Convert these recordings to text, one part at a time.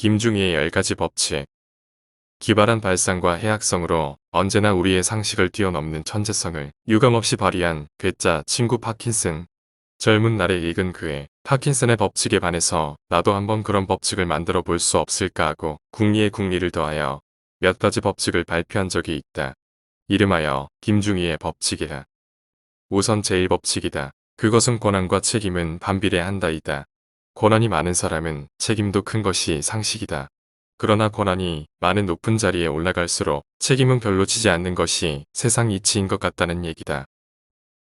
김중희의 10가지 법칙. 기발한 발상과 해학성으로 언제나 우리의 상식을 뛰어넘는 천재성을 유감없이 발휘한 괴짜 친구 파킨슨. 젊은 날에 읽은 그의 파킨슨의 법칙에 반해서 나도 한번 그런 법칙을 만들어 볼 수 없을까 하고 궁리에 궁리를 더하여 몇 가지 법칙을 발표한 적이 있다. 이름하여 김중희의 법칙이라. 우선 제1법칙이다. 그것은 권한과 책임은 반비례한다이다. 권한이 많은 사람은 책임도 큰 것이 상식이다. 그러나 권한이 많은 높은 자리에 올라갈수록 책임은 별로 지지 않는 것이 세상 이치인 것 같다는 얘기다.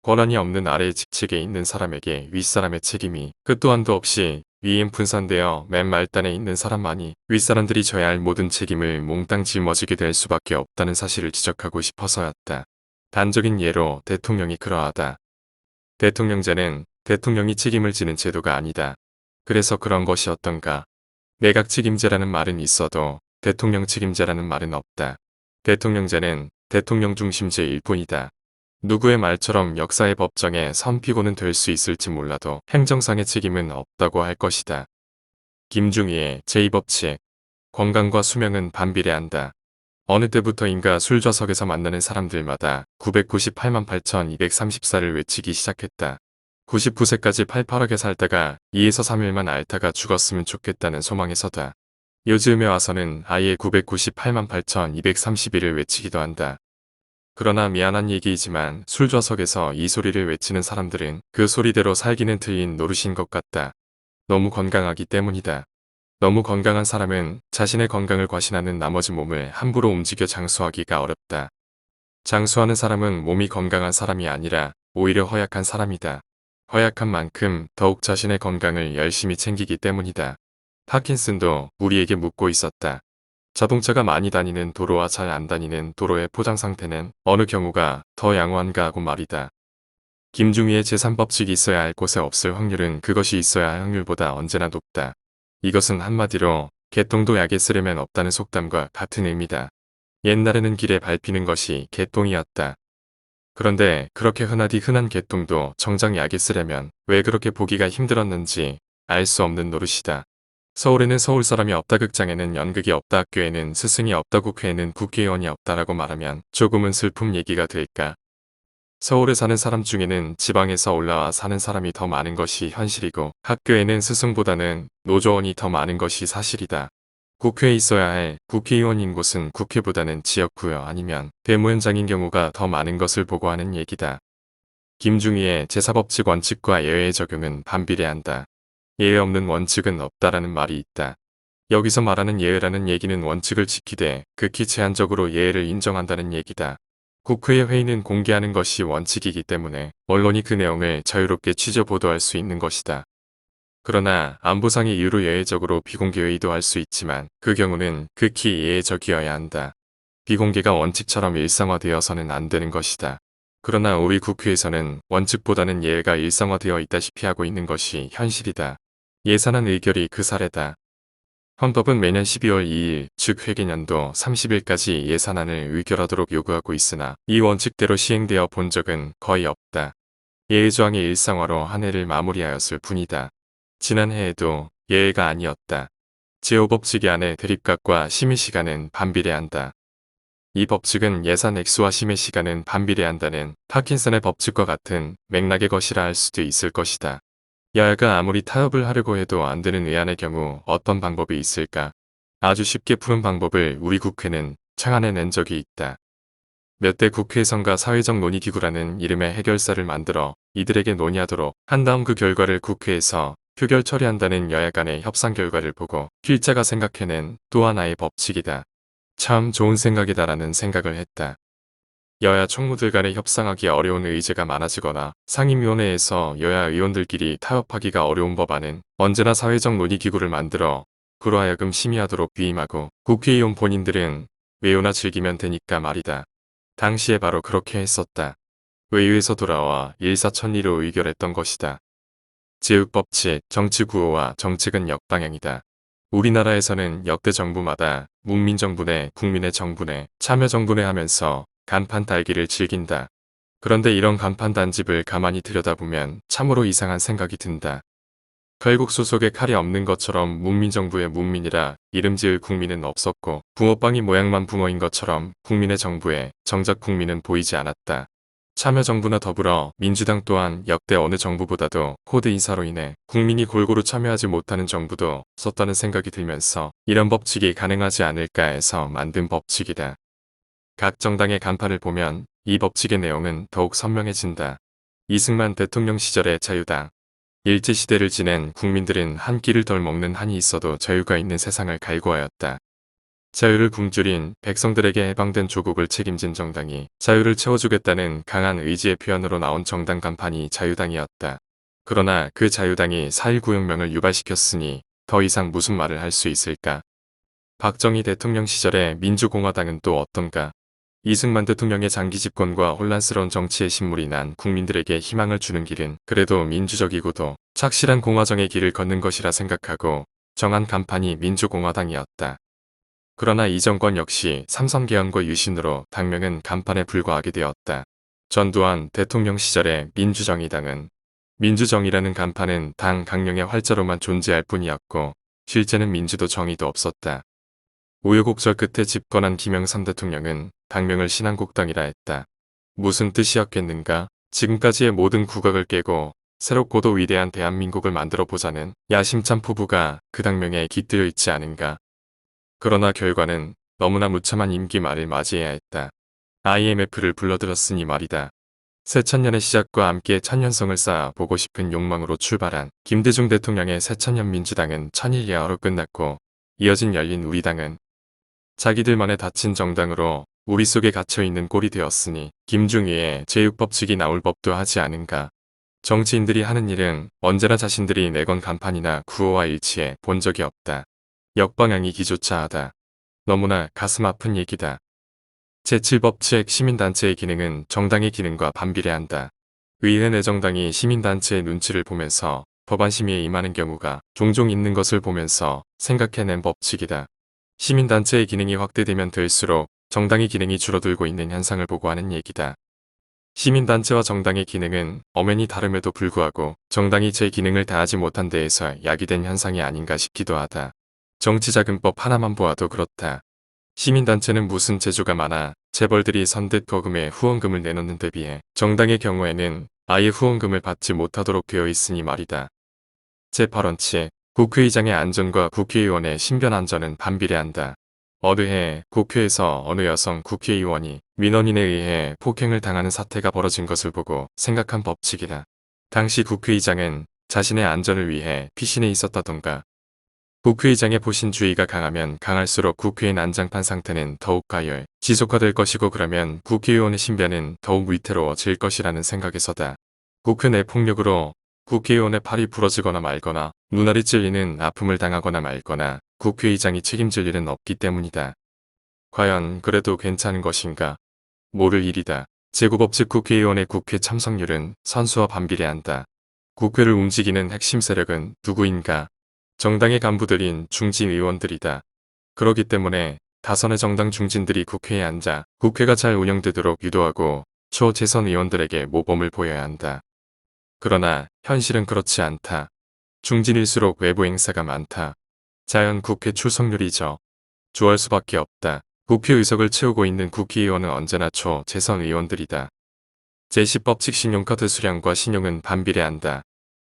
권한이 없는 아래 직책에 있는 사람에게 윗사람의 책임이 끝도 한도 없이 위임 분산되어 맨 말단에 있는 사람만이 윗사람들이 져야 할 모든 책임을 몽땅 짊어지게 될 수밖에 없다는 사실을 지적하고 싶어서였다. 단적인 예로 대통령이 그러하다. 대통령제는 대통령이 책임을 지는 제도가 아니다. 그래서 그런 것이 어떤가. 내각 책임제라는 말은 있어도 대통령 책임제라는 말은 없다. 대통령제는 대통령 중심제일 뿐이다. 누구의 말처럼 역사의 법정에 선피고는 될 수 있을지 몰라도 행정상의 책임은 없다고 할 것이다. 김중희의 제2법칙. 건강과 수명은 반비례한다. 어느 때부터인가 술좌석에서 만나는 사람들마다 998만 8,234를 외치기 시작했다. 99세까지 팔팔하게 살다가 2에서 3일만 앓다가 죽었으면 좋겠다는 소망에서다. 요즘에 와서는 아예 998만 8,231을 외치기도 한다. 그러나 미안한 얘기이지만 술좌석에서 이 소리를 외치는 사람들은 그 소리대로 살기는 틀린 노릇인 것 같다. 너무 건강하기 때문이다. 너무 건강한 사람은 자신의 건강을 과신하는 나머지 몸을 함부로 움직여 장수하기가 어렵다. 장수하는 사람은 몸이 건강한 사람이 아니라 오히려 허약한 사람이다. 허약한 만큼 더욱 자신의 건강을 열심히 챙기기 때문이다. 파킨슨도 우리에게 묻고 있었다. 자동차가 많이 다니는 도로와 잘 안 다니는 도로의 포장 상태는 어느 경우가 더 양호한가 하고 말이다. 김중희의 제3법칙이 있어야 할 곳에 없을 확률은 그것이 있어야 할 확률보다 언제나 높다. 이것은 한마디로 개똥도 약에 쓰려면 없다는 속담과 같은 의미다. 옛날에는 길에 밟히는 것이 개똥이었다. 그런데 그렇게 흔하디 흔한 개똥도 정작 약에 쓰려면 왜 그렇게 보기가 힘들었는지 알 수 없는 노릇이다. 서울에는 서울 사람이 없다, 극장에는 연극이 없다, 학교에는 스승이 없다, 국회에는 국회의원이 없다라고 말하면 조금은 슬픔 얘기가 될까? 서울에 사는 사람 중에는 지방에서 올라와 사는 사람이 더 많은 것이 현실이고 학교에는 스승보다는 노조원이 더 많은 것이 사실이다. 국회에 있어야 할 국회의원인 곳은 국회보다는 지역구요 아니면 대모현장인 경우가 더 많은 것을 보고하는 얘기다. 김중희의 제4법칙 원칙과 예외의 적용은 반비례한다. 예외 없는 원칙은 없다라는 말이 있다. 여기서 말하는 예외라는 얘기는 원칙을 지키되 극히 제한적으로 예외를 인정한다는 얘기다. 국회의 회의는 공개하는 것이 원칙이기 때문에 언론이 그 내용을 자유롭게 취재 보도할 수 있는 것이다. 그러나 안보상의 이유로 예외적으로 비공개 회의도 할 수 있지만 그 경우는 극히 예외적이어야 한다. 비공개가 원칙처럼 일상화되어서는 안 되는 것이다. 그러나 우리 국회에서는 원칙보다는 예외가 일상화되어 있다시피 하고 있는 것이 현실이다. 예산안 의결이 그 사례다. 헌법은 매년 12월 2일, 즉 회계년도 30일까지 예산안을 의결하도록 요구하고 있으나 이 원칙대로 시행되어 본 적은 거의 없다. 예외조항의 일상화로 한 해를 마무리하였을 뿐이다. 지난해에도 예외가 아니었다. 제5법칙의 안에 대립각과 심의시간은 반비례한다. 이 법칙은 예산 액수와 심의시간은 반비례한다는 파킨슨의 법칙과 같은 맥락의 것이라 할 수도 있을 것이다. 여야가 아무리 타협을 하려고 해도 안 되는 의안의 경우 어떤 방법이 있을까? 아주 쉽게 푸는 방법을 우리 국회는 창안해낸 적이 있다. 몇 대 국회의원과 사회적 논의기구라는 이름의 해결사를 만들어 이들에게 논의하도록 한 다음 그 결과를 국회에서 표결 처리한다는 여야 간의 협상 결과를 보고 필자가 생각해낸 또 하나의 법칙이다. 참 좋은 생각이다라는 생각을 했다. 여야 총무들 간에 협상하기 어려운 의제가 많아지거나 상임위원회에서 여야 의원들끼리 타협하기가 어려운 법안은 언제나 사회적 논의기구를 만들어 그로 하여금 심의하도록 위임하고 국회의원 본인들은 외우나 즐기면 되니까 말이다. 당시에 바로 그렇게 했었다. 외유에서 돌아와 일사천리로 의결했던 것이다. 제6법칙, 정치구호와 정책은 역방향이다. 우리나라에서는 역대 정부마다 문민정부네, 국민의 정부네, 참여정부네 하면서 간판 달기를 즐긴다. 그런데 이런 간판 단집을 가만히 들여다보면 참으로 이상한 생각이 든다. 결국 소속에 칼이 없는 것처럼 문민정부의 문민이라 이름 지을 국민은 없었고 붕어빵이 모양만 붕어인 것처럼 국민의 정부에 정작 국민은 보이지 않았다. 참여정부나 더불어 민주당 또한 역대 어느 정부보다도 코드 인사로 인해 국민이 골고루 참여하지 못하는 정부도 썼다는 생각이 들면서 이런 법칙이 가능하지 않을까 해서 만든 법칙이다. 각 정당의 간판을 보면 이 법칙의 내용은 더욱 선명해진다. 이승만 대통령 시절의 자유당. 일제시대를 지낸 국민들은 한 끼를 덜 먹는 한이 있어도 자유가 있는 세상을 갈구하였다. 자유를 굶주린 백성들에게 해방된 조국을 책임진 정당이 자유를 채워주겠다는 강한 의지의 표현으로 나온 정당 간판이 자유당이었다. 그러나 그 자유당이 4.19 혁명을 유발시켰으니 더 이상 무슨 말을 할 수 있을까? 박정희 대통령 시절의 민주공화당은 또 어떤가? 이승만 대통령의 장기 집권과 혼란스러운 정치의 신물이 난 국민들에게 희망을 주는 길은 그래도 민주적이고도 착실한 공화정의 길을 걷는 것이라 생각하고 정한 간판이 민주공화당이었다. 그러나 이 정권 역시 삼선개헌과 유신으로 당명은 간판에 불과하게 되었다. 전두환 대통령 시절의 민주정의당은 민주정의라는 간판은 당 강령의 활자로만 존재할 뿐이었고 실제는 민주도 정의도 없었다. 우여곡절 끝에 집권한 김영삼 대통령은 당명을 신한국당이라 했다. 무슨 뜻이었겠는가? 지금까지의 모든 국악을 깨고 새롭고도 위대한 대한민국을 만들어 보자는 야심찬 포부가 그 당명에 깃들여 있지 않은가? 그러나 결과는 너무나 무참한 임기 말을 맞이해야 했다. IMF를 불러들였으니 말이다. 새천년의 시작과 함께 천년성을 쌓아 보고 싶은 욕망으로 출발한 김대중 대통령의 새천년 민주당은 천일야호로 끝났고 이어진 열린 우리당은 자기들만의 닫힌 정당으로 우리 속에 갇혀있는 꼴이 되었으니 김중희의 제6법칙이 나올 법도 하지 않은가. 정치인들이 하는 일은 언제나 자신들이 내건 간판이나 구호와 일치해 본 적이 없다. 역방향이 기조차 하다. 너무나 가슴 아픈 얘기다. 제7법칙 시민단체의 기능은 정당의 기능과 반비례한다. 의회 내 정당이 시민단체의 눈치를 보면서 법안 심의에 임하는 경우가 종종 있는 것을 보면서 생각해낸 법칙이다. 시민단체의 기능이 확대되면 될수록 정당의 기능이 줄어들고 있는 현상을 보고 하는 얘기다. 시민단체와 정당의 기능은 엄연히 다름에도 불구하고 정당이 제 기능을 다하지 못한 데에서 야기된 현상이 아닌가 싶기도 하다. 정치자금법 하나만 보아도 그렇다. 시민단체는 무슨 재주가 많아 재벌들이 선뜻 거금에 후원금을 내놓는 데 비해 정당의 경우에는 아예 후원금을 받지 못하도록 되어 있으니 말이다. 제8원칙 국회의장의 안전과 국회의원의 신변 안전은 반비례한다. 어느 해 국회에서 어느 여성 국회의원이 민원인에 의해 폭행을 당하는 사태가 벌어진 것을 보고 생각한 법칙이다. 당시 국회의장은 자신의 안전을 위해 피신해 있었다던가. 국회의장의 보신주의가 강하면 강할수록 국회의 난장판 상태는 더욱 가열, 지속화될 것이고 그러면 국회의원의 신변은 더욱 위태로워질 것이라는 생각에서다. 국회 내 폭력으로 국회의원의 팔이 부러지거나 말거나 눈알이 찔리는 아픔을 당하거나 말거나 국회의장이 책임질 일은 없기 때문이다. 과연 그래도 괜찮은 것인가? 모를 일이다. 제9법칙 국회의원의 국회 참석률은 선수와 반비례한다. 국회를 움직이는 핵심 세력은 누구인가? 정당의 간부들인 중진 의원들이다. 그렇기 때문에 다선의 정당 중진들이 국회에 앉아 국회가 잘 운영되도록 유도하고 초재선 의원들에게 모범을 보여야 한다. 그러나 현실은 그렇지 않다. 중진일수록 외부 행사가 많다. 자연 국회 출석률이죠. 좋아할 수밖에 없다. 국회의석을 채우고 있는 국회의원은 언제나 초재선 의원들이다. 제10법칙 신용카드 수량과 신용은 반비례한다.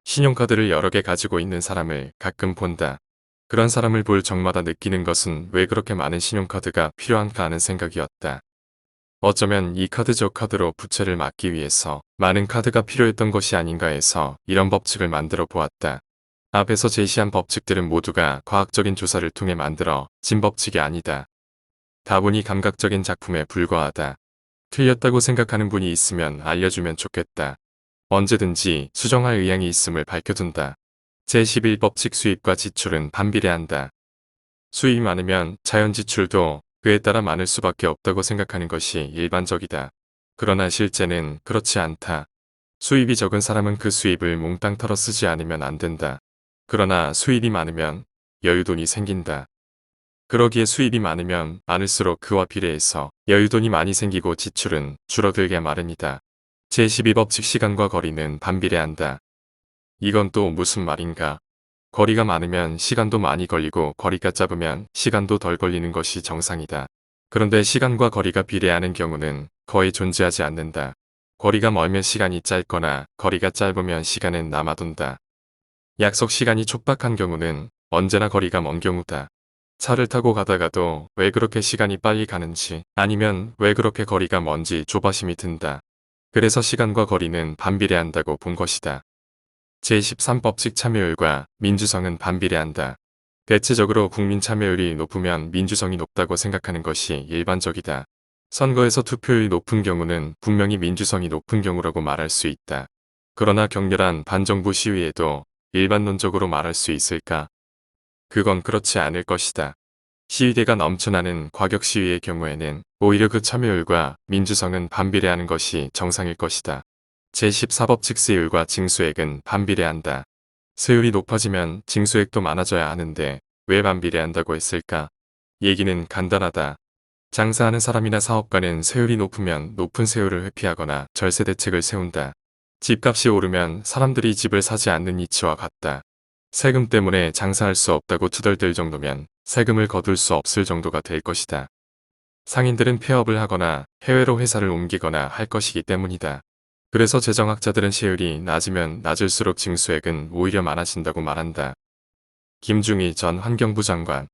신용카드를 여러 개 가지고 있는 사람을 가끔 본다. 그런 사람을 볼 적마다 느끼는 것은 왜 그렇게 많은 신용카드가 필요한가 하는 생각이었다. 어쩌면 이 카드 저 카드로 부채를 막기 위해서 많은 카드가 필요했던 것이 아닌가 해서 이런 법칙을 만들어 보았다. 앞에서 제시한 법칙들은 모두가 과학적인 조사를 통해 만들어 진 법칙이 아니다. 다분히 감각적인 작품에 불과하다. 틀렸다고 생각하는 분이 있으면 알려주면 좋겠다. 언제든지 수정할 의향이 있음을 밝혀둔다. 제11법칙 수입과 지출은 반비례한다. 수입이 많으면 자연 지출도 그에 따라 많을 수밖에 없다고 생각하는 것이 일반적이다. 그러나 실제는 그렇지 않다. 수입이 적은 사람은 그 수입을 몽땅 털어 쓰지 않으면 안 된다. 그러나 수입이 많으면 여유돈이 생긴다. 그러기에 수입이 많으면 많을수록 그와 비례해서 여유돈이 많이 생기고 지출은 줄어들게 마련이다. 제12법칙 시간과 거리는 반비례한다. 이건 또 무슨 말인가? 거리가 많으면 시간도 많이 걸리고 거리가 짧으면 시간도 덜 걸리는 것이 정상이다. 그런데 시간과 거리가 비례하는 경우는 거의 존재하지 않는다. 거리가 멀면 시간이 짧거나 거리가 짧으면 시간은 남아돈다. 약속 시간이 촉박한 경우는 언제나 거리가 먼 경우다. 차를 타고 가다가도 왜 그렇게 시간이 빨리 가는지 아니면 왜 그렇게 거리가 먼지 조바심이 든다. 그래서 시간과 거리는 반비례한다고 본 것이다. 제13법칙 참여율과 민주성은 반비례한다. 대체적으로 국민 참여율이 높으면 민주성이 높다고 생각하는 것이 일반적이다. 선거에서 투표율이 높은 경우는 분명히 민주성이 높은 경우라고 말할 수 있다. 그러나 격렬한 반정부 시위에도 일반론적으로 말할 수 있을까? 그건 그렇지 않을 것이다. 시위대가 넘쳐나는 과격 시위의 경우에는 오히려 그 참여율과 민주성은 반비례하는 것이 정상일 것이다. 제14법칙 세율과 징수액은 반비례한다. 세율이 높아지면 징수액도 많아져야 하는데 왜 반비례한다고 했을까? 얘기는 간단하다. 장사하는 사람이나 사업가는 세율이 높으면 높은 세율을 회피하거나 절세 대책을 세운다. 집값이 오르면 사람들이 집을 사지 않는 이치와 같다. 세금 때문에 장사할 수 없다고 투덜댈 정도면 세금을 거둘 수 없을 정도가 될 것이다. 상인들은 폐업을 하거나 해외로 회사를 옮기거나 할 것이기 때문이다. 그래서 재정학자들은 세율이 낮으면 낮을수록 징수액은 오히려 많아진다고 말한다. 김중희 전 환경부 장관